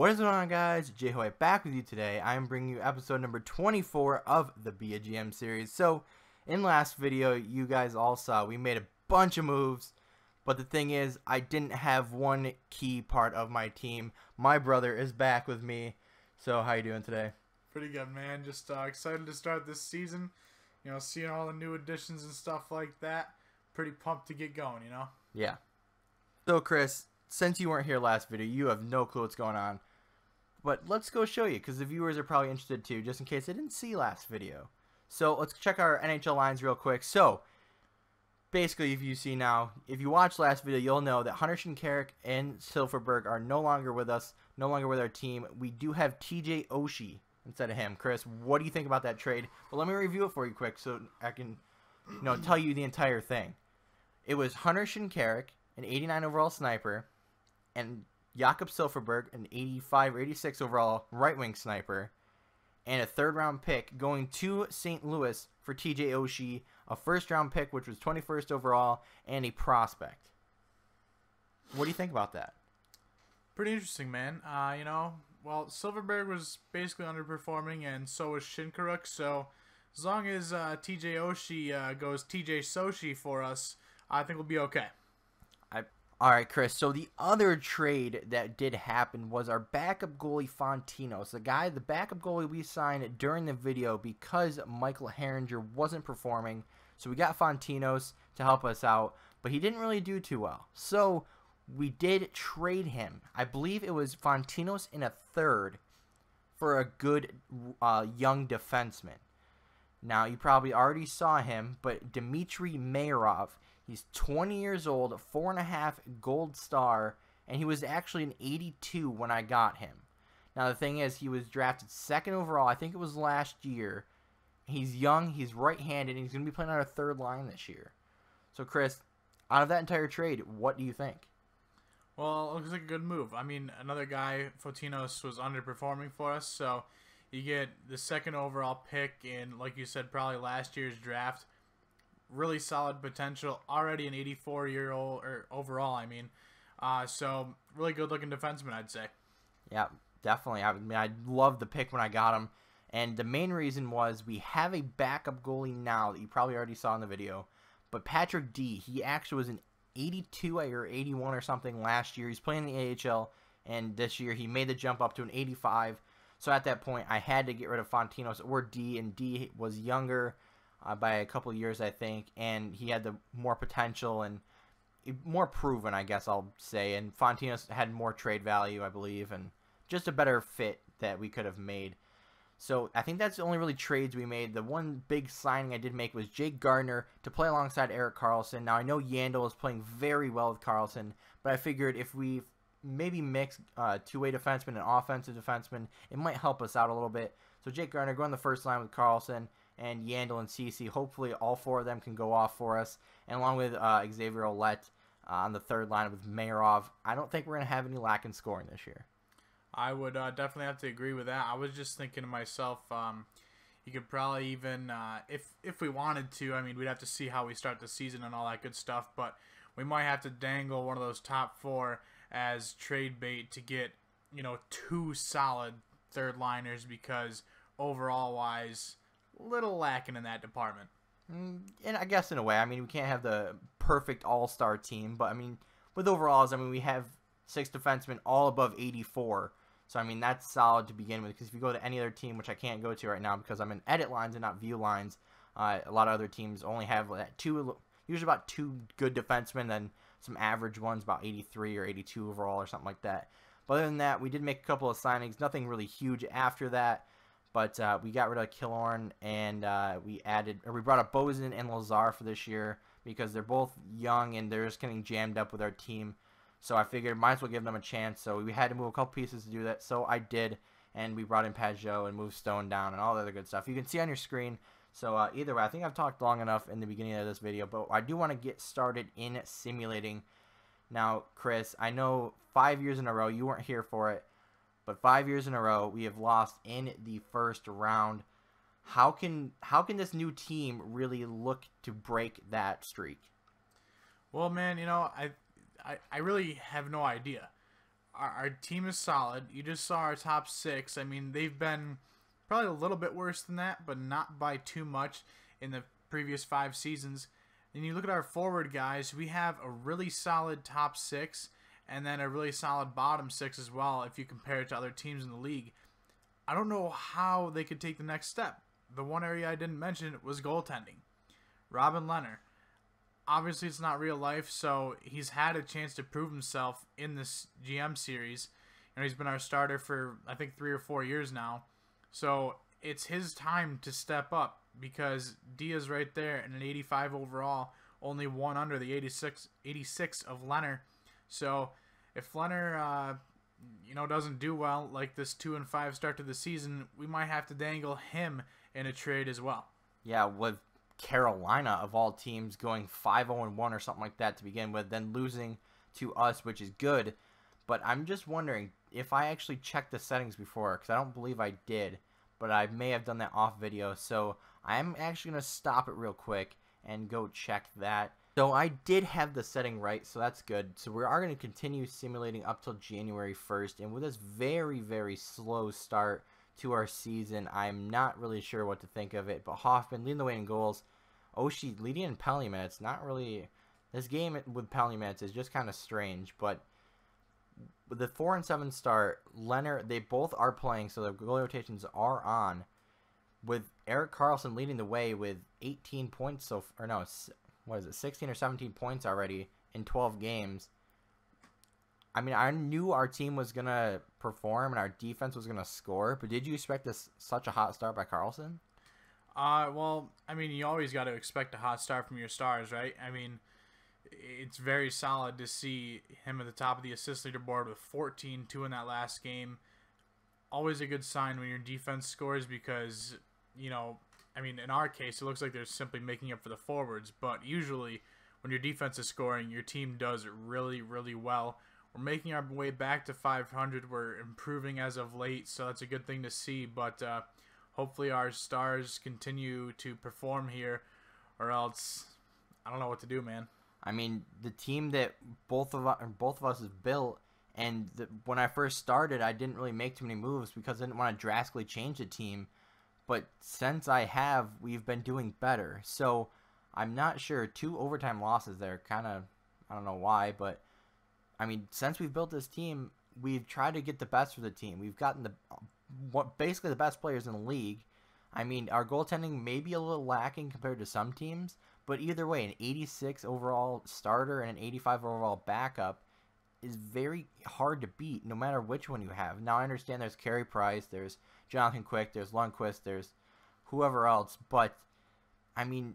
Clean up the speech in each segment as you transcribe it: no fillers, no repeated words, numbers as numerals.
What is going on, guys? Jay Hoy back with you today. I am bringing you episode number 24 of the Be a GM series. So, in last video, you guys all saw we made a bunch of moves, but the thing is, I didn't have one key part of my team. My brother is back with me. So, how you doing today? Pretty good, man. Just excited to start this season. You know, seeing all the new additions and stuff like that. Pretty pumped to get going, you know? Yeah. So, Chris, since you weren't here last video, you have no clue what's going on. But let's go show you, because the viewers are probably interested too, just in case they didn't see last video. So let's check our NHL lines real quick. So, basically, if you see now, if you watched last video, you'll know that Hunter Shinkaruk and Silverberg are no longer with us, no longer with our team. We do have TJ Oshie instead of him. Chris, what do you think about that trade? Well, let me review it for you quick so I can, tell you the entire thing. It was Hunter Shinkaruk, an 89 overall sniper, and Jakob Silverberg, an 85 or 86 overall right-wing sniper, and a third-round pick going to St. Louis for TJ Oshie, a first-round pick, which was 21st overall, and a prospect. What do you think about that? Pretty interesting, man. Well, Silverberg was basically underperforming, and so was Shinkaruk, so as long as TJ Oshie goes TJ Soshi for us, I think we'll be okay. Alright, Chris, so the other trade that did happen was our backup goalie Fontinos. The backup goalie we signed during the video because Michael Herringer wasn't performing. So we got Fontinos to help us out, but he didn't really do too well. So we did trade him. I believe it was Fontinos in a third for a good young defenseman. Now, you probably already saw him, but Dmitry Mayarov. He's 20 years old, 4.5 gold star, and he was actually an 82 when I got him. Now, the thing is, he was drafted second overall. I think it was last year. He's young, he's right-handed, and he's going to be playing on our third line this year. So, Chris, out of that entire trade, what do you think? Well, it looks like a good move. I mean, another guy, Fontinos, was underperforming for us, so you get the second overall pick in, like you said, probably last year's draft. Really solid potential. Already an 84-year-old or overall. So really good-looking defenseman, I'd say. Yeah, definitely. I loved the pick when I got him, and the main reason was we have a backup goalie now that you probably already saw in the video. But Patrick D, he actually was an 82 or 81 or something last year. He's playing in the AHL, and this year he made the jump up to an 85. So at that point, I had to get rid of Fontinos or D, and D was younger by a couple of years, I think, and he had the more potential and more proven, I guess I'll say, and Fontinos had more trade value, I believe, and just a better fit that we could have made. So I think that's the only really trades we made. The one big signing I did make was Jake Gardner to play alongside Erik Karlsson. Now, I know Yandel is playing very well with Karlsson, but I figured if we maybe mix two-way defenseman and offensive defenseman, it might help us out a little bit. So Jake Gardner going the first line with Karlsson, and Yandel and CC. Hopefully all four of them can go off for us. And along with Xavier Ouellette on the third line with Mayarov, I don't think we're going to have any lack in scoring this year. I would definitely have to agree with that. I was just thinking to myself, you could probably even, if we wanted to, we'd have to see how we start the season and all that good stuff, but we might have to dangle one of those top four as trade bait to get, two solid third liners, because overall-wise, little lacking in that department. And I guess in a way, we can't have the perfect all-star team, but with overalls, we have 6 defensemen all above 84. So that's solid to begin with, because if you go to any other team, which I can't go to right now because I'm in edit lines and not view lines, a lot of other teams only have usually about 2 good defensemen, then some average ones about 83 or 82 overall or something like that. But other than that, we did make a couple of signings, nothing really huge after that. But we got rid of Killorn, and we brought up Bozen and Lazar for this year because they're both young and they're just getting jammed up with our team. So I figured might as well give them a chance. So we had to move a couple pieces to do that. So I did, and we brought in Pajot and moved Stone down and all the other good stuff. You can see on your screen. So either way, I think I've talked long enough in the beginning of this video, but I do want to get started in simulating. Now, Chris, I know 5 years in a row you weren't here for it. But 5 years in a row, we have lost in the first round. How can this new team really look to break that streak? Well, man, I really have no idea. our team is solid. You just saw our top six. I mean, they've been probably a little bit worse than that, but not by too much in the previous 5 seasons. And you look at our forward guys, we have a really solid top six and then a really solid bottom six as well if you compare it to other teams in the league. I don't know how they could take the next step. The one area I didn't mention was goaltending. Robin Lehner. Obviously, it's not real life, so he's had a chance to prove himself in this GM series. And he's been our starter for, I think, 3 or 4 years now. So it's his time to step up because Diaz right there and an 85 overall, only one under the 86 of Lehner. So if Lehner, doesn't do well like this 2-5 start to the season, we might have to dangle him in a trade as well. Yeah, with Carolina of all teams going 5-0-1 or something like that to begin with, then losing to us, which is good. But I'm just wondering if I actually checked the settings before, because I don't believe I did, but I may have done that off video. So I'm actually going to stop it real quick and go check that. So I did have the setting right, so that's good. So we are going to continue simulating up till January 1st, and with this very, very slow start to our season, I'm not really sure what to think of it. But Hoffman leading the way in goals. Oshie leading in penalty minutes. Not really. This game with penalty minutes is just kind of strange. But with the 4-7 start, Lehner, they both are playing, so the goalie rotations are on. With Erik Karlsson leading the way with 18 points, 16 or 17 points already in 12 games. I mean, I knew our team was going to perform and our defense was going to score, but did you expect such a hot start by Karlsson? Well, I mean, you always got to expect a hot start from your stars, right? I mean, it's very solid to see him at the top of the assist leaderboard with 14, 2 in that last game. Always a good sign when your defense scores because, in our case, it looks like they're simply making up for the forwards, but usually when your defense is scoring, your team does really, really well. We're making our way back to 500. We're improving as of late, so that's a good thing to see. But hopefully our stars continue to perform here, or else I don't know what to do, man. I mean, the team that both of us have built, and when I first started, I didn't really make too many moves because I didn't want to drastically change the team. But since I have, we've been doing better. So I'm not sure. 2 overtime losses there, kind of, I don't know why, but I mean, since we've built this team, we've tried to get the best for the team. We've gotten basically the best players in the league. I mean, our goaltending may be a little lacking compared to some teams, but either way, an 86 overall starter and an 85 overall backup is very hard to beat, no matter which one you have. Now, I understand there's Carey Price, there's Jonathan Quick, there's Lundqvist, there's whoever else, but I mean,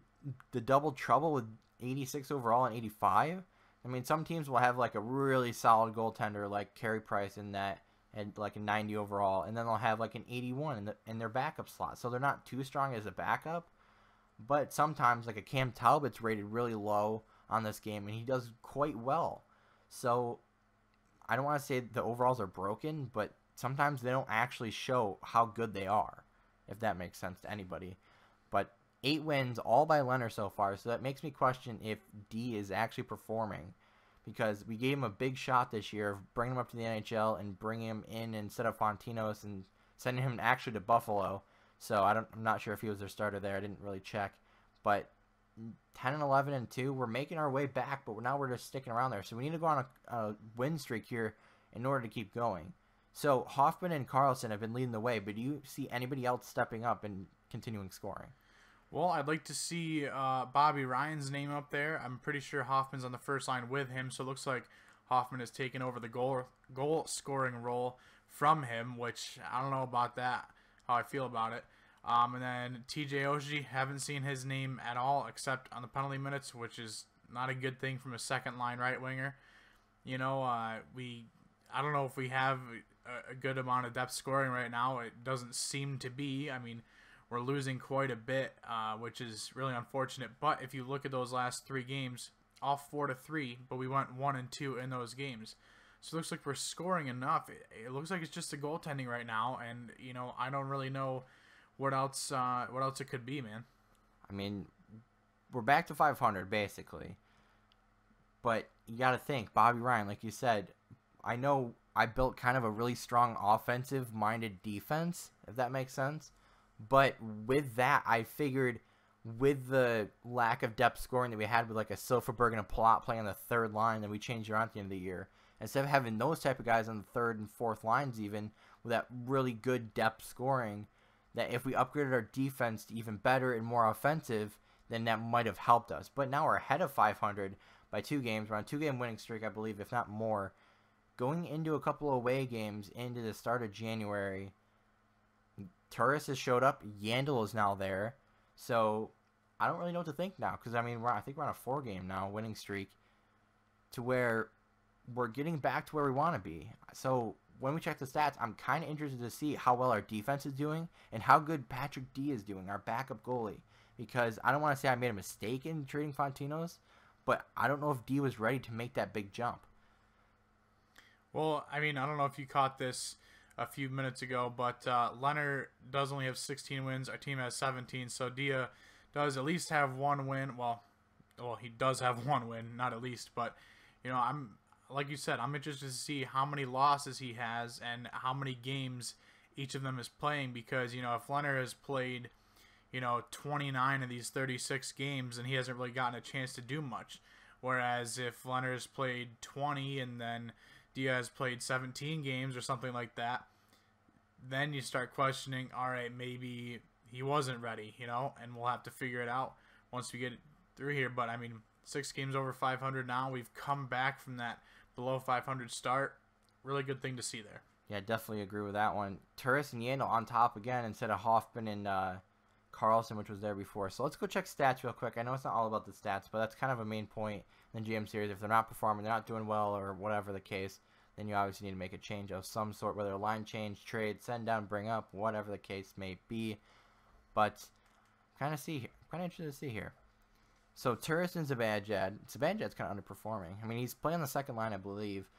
the double trouble with 86 overall and 85. I mean, some teams will have like a really solid goaltender like Carey Price in that, and like a 90 overall, and then they'll have like an 81 in their backup slot. So they're not too strong as a backup, but sometimes like a Cam Talbot's rated really low on this game, and he does quite well. So I don't want to say the overalls are broken, but sometimes they don't actually show how good they are, if that makes sense to anybody. But 8 wins, all by Lehner so far, so that makes me question if D is actually performing, because we gave him a big shot this year of bringing him up to the NHL and bringing him in instead of Fontinos and sending him actually to Buffalo. So I'm not sure if he was their starter there. I didn't really check. But 10-11-2, we're making our way back, but now we're just sticking around there. So we need to go on a win streak here in order to keep going. So Hoffman and Karlsson have been leading the way, but do you see anybody else stepping up and continuing scoring? Well, I'd like to see Bobby Ryan's name up there. I'm pretty sure Hoffman's on the first line with him, so it looks like Hoffman has taken over the goal scoring role from him, which I don't know about that, how I feel about it. And then TJ Oshie, haven't seen his name at all except on the penalty minutes, which is not a good thing from a second line right winger. I don't know if we have a good amount of depth scoring right now. It doesn't seem to be. I mean, we're losing quite a bit, which is really unfortunate. But if you look at those last 3 games, all 4-3, but we went 1-2 in those games. So it looks like we're scoring enough. It looks like it's just the goaltending right now, and I don't really know what else it could be, man. I mean, we're back to 500 basically, but you got to think Bobby Ryan, like you said. I know I built kind of a really strong offensive-minded defense, if that makes sense. But with that, I figured with the lack of depth scoring that we had with like a Silverberg and a Plot playing on the third line that we changed around at the end of the year, instead of having those type of guys on the third and fourth lines even with that really good depth scoring, that if we upgraded our defense to even better and more offensive, then that might have helped us. But now we're ahead of 500 by 2 games. We're on a 2-game winning streak, I believe, if not more. Going into a couple of away games into the start of January, Turris has showed up. Yandel is now there. So I don't really know what to think now, because I mean, I think we're on a 4-game now winning streak, to where we're getting back to where we want to be. So when we check the stats, I'm kind of interested to see how well our defense is doing and how good Patrick D is doing, our backup goalie. Because I don't want to say I made a mistake in trading Fontinos, but I don't know if D was ready to make that big jump. Well, I mean, I don't know if you caught this a few minutes ago, but Leonard does only have 16 wins. Our team has 17, so Dia does at least have 1 win. Well, he does have 1 win, not at least, but you know, like you said, I'm interested to see how many losses he has and how many games each of them is playing, because you know, if Leonard has played 29 of these 36 games, and he hasn't really gotten a chance to do much. Whereas if Leonard has played 20 and then Diaz played 17 games or something like that, then you start questioning, all right, maybe he wasn't ready, and we'll have to figure it out once we get through here. But I mean, 6 games over 500 now. We've come back from that below 500 start. Really good thing to see there. Yeah, definitely agree with that one. Turris and Yandel on top again instead of Hoffman and Carlson, which was there before. So let's go check stats real quick. I know it's not all about the stats, but that's kind of a main point in the GM series. If they're not performing, they're not doing well, or whatever the case, then you obviously need to make a change of some sort, whether a line change, trade, send down, bring up, whatever the case may be. But kind of interested to see here. So Turris and Zibanejad. Zibanejad's kind of underperforming. I mean, he's playing the second line, I believe.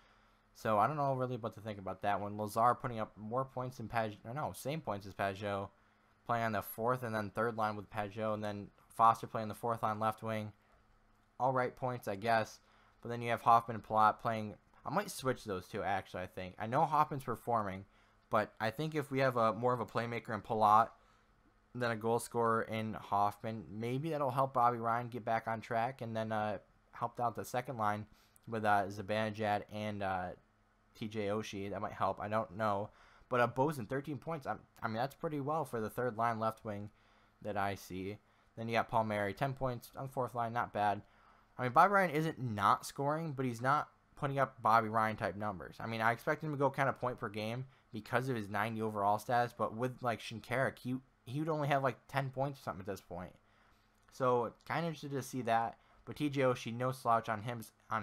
So I don't know really what to think about that one. Lazar putting up more points than Pajot. No, same points as Pajot. Playing on the fourth and then third line with Pajot, and then Foster playing the fourth line left wing. All right points, I guess. But then you have Hoffman and Palat playing. I might switch those two, actually, I think. I know Hoffman's performing, but I think if we have more of a playmaker in Palat than a goal scorer in Hoffman, maybe that'll help Bobby Ryan get back on track, and then help out the second line with Zibanejad and TJ Oshie. That might help. I don't know. But Bozen, 13 points. I mean, that's pretty well for the third line left wing that I see. Then you got Palmieri, 10 points on the fourth line. Not bad. I mean, Bobby Ryan isn't not scoring, but he's not putting up Bobby Ryan type numbers. I mean, I expect him to go kind of point per game because of his 90 overall stats. But with like Shinkarik, he would only have like 10 points or something at this point. So kind of interested to see that. But TJ Oshie, no slouch on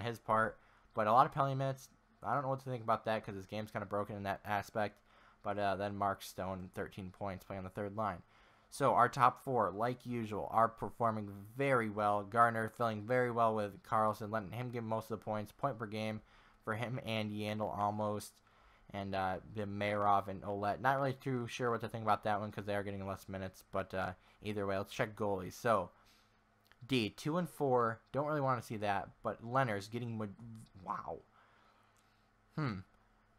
his part. But a lot of penalty minutes. I don't know what to think about that because his game's kind of broken in that aspect. But then Mark Stone, 13 points, playing on the third line. So our top 4, like usual, are performing very well. Gardner filling very well with Carlson, letting him get most of the points, point per game for him and Yandel almost. And Mayrov and Ouellette. Not really too sure what to think about that one because they are getting less minutes. But either way, let's check goalies. So D, 2 and 4. Don't really want to see that. But Leonard's getting... Wow.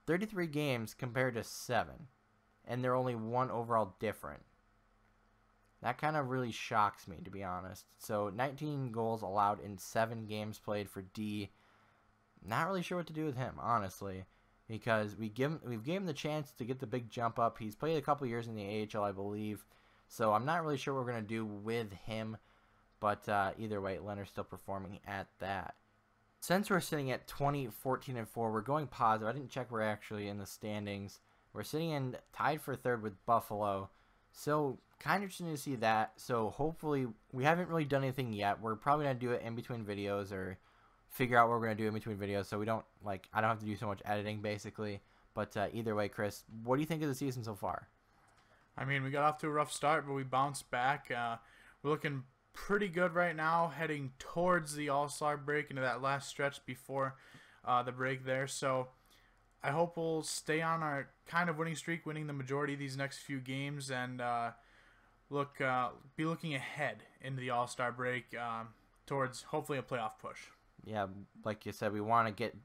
33 games compared to 7, and they're only 1 overall different. That kind of really shocks me, to be honest. So 19 goals allowed in 7 games played for D. Not really sure what to do with him, honestly, because we've given him the chance to get the big jump up. He's played a couple years in the AHL, I believe, so I'm not really sure what we're going to do with him. But either way, Leonard's still performing at that. Since we're sitting at 20, 14, and 4, we're going positive. I didn't check we're actually in the standings. We're sitting in tied for third with Buffalo. So kind of interesting to see that. So hopefully, we haven't really done anything yet. We're probably going to do it in between videos or figure out what we're going to do in between videos. So we don't, I don't have to do so much editing basically. But either way, Chris, what do you think of the season so far? I mean, we got off to a rough start, but we bounced back. We're looking pretty good right now, heading towards the All-Star break, into that last stretch before the break there. So I hope we'll stay on our kind of winning streak, winning the majority of these next few games, and be looking ahead into the All-Star break towards hopefully a playoff push. yeah, like you said, we want to get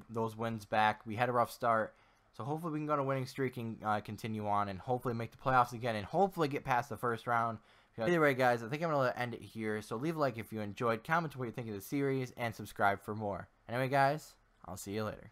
those wins back. We had a rough start, so hopefully we can go on a winning streak and continue on, and hopefully make the playoffs again, and hopefully get past the first round. Either way, guys, I think I'm going to end it here. So leave a like if you enjoyed, comment what you think of the series, and subscribe for more. Anyway, guys, I'll see you later.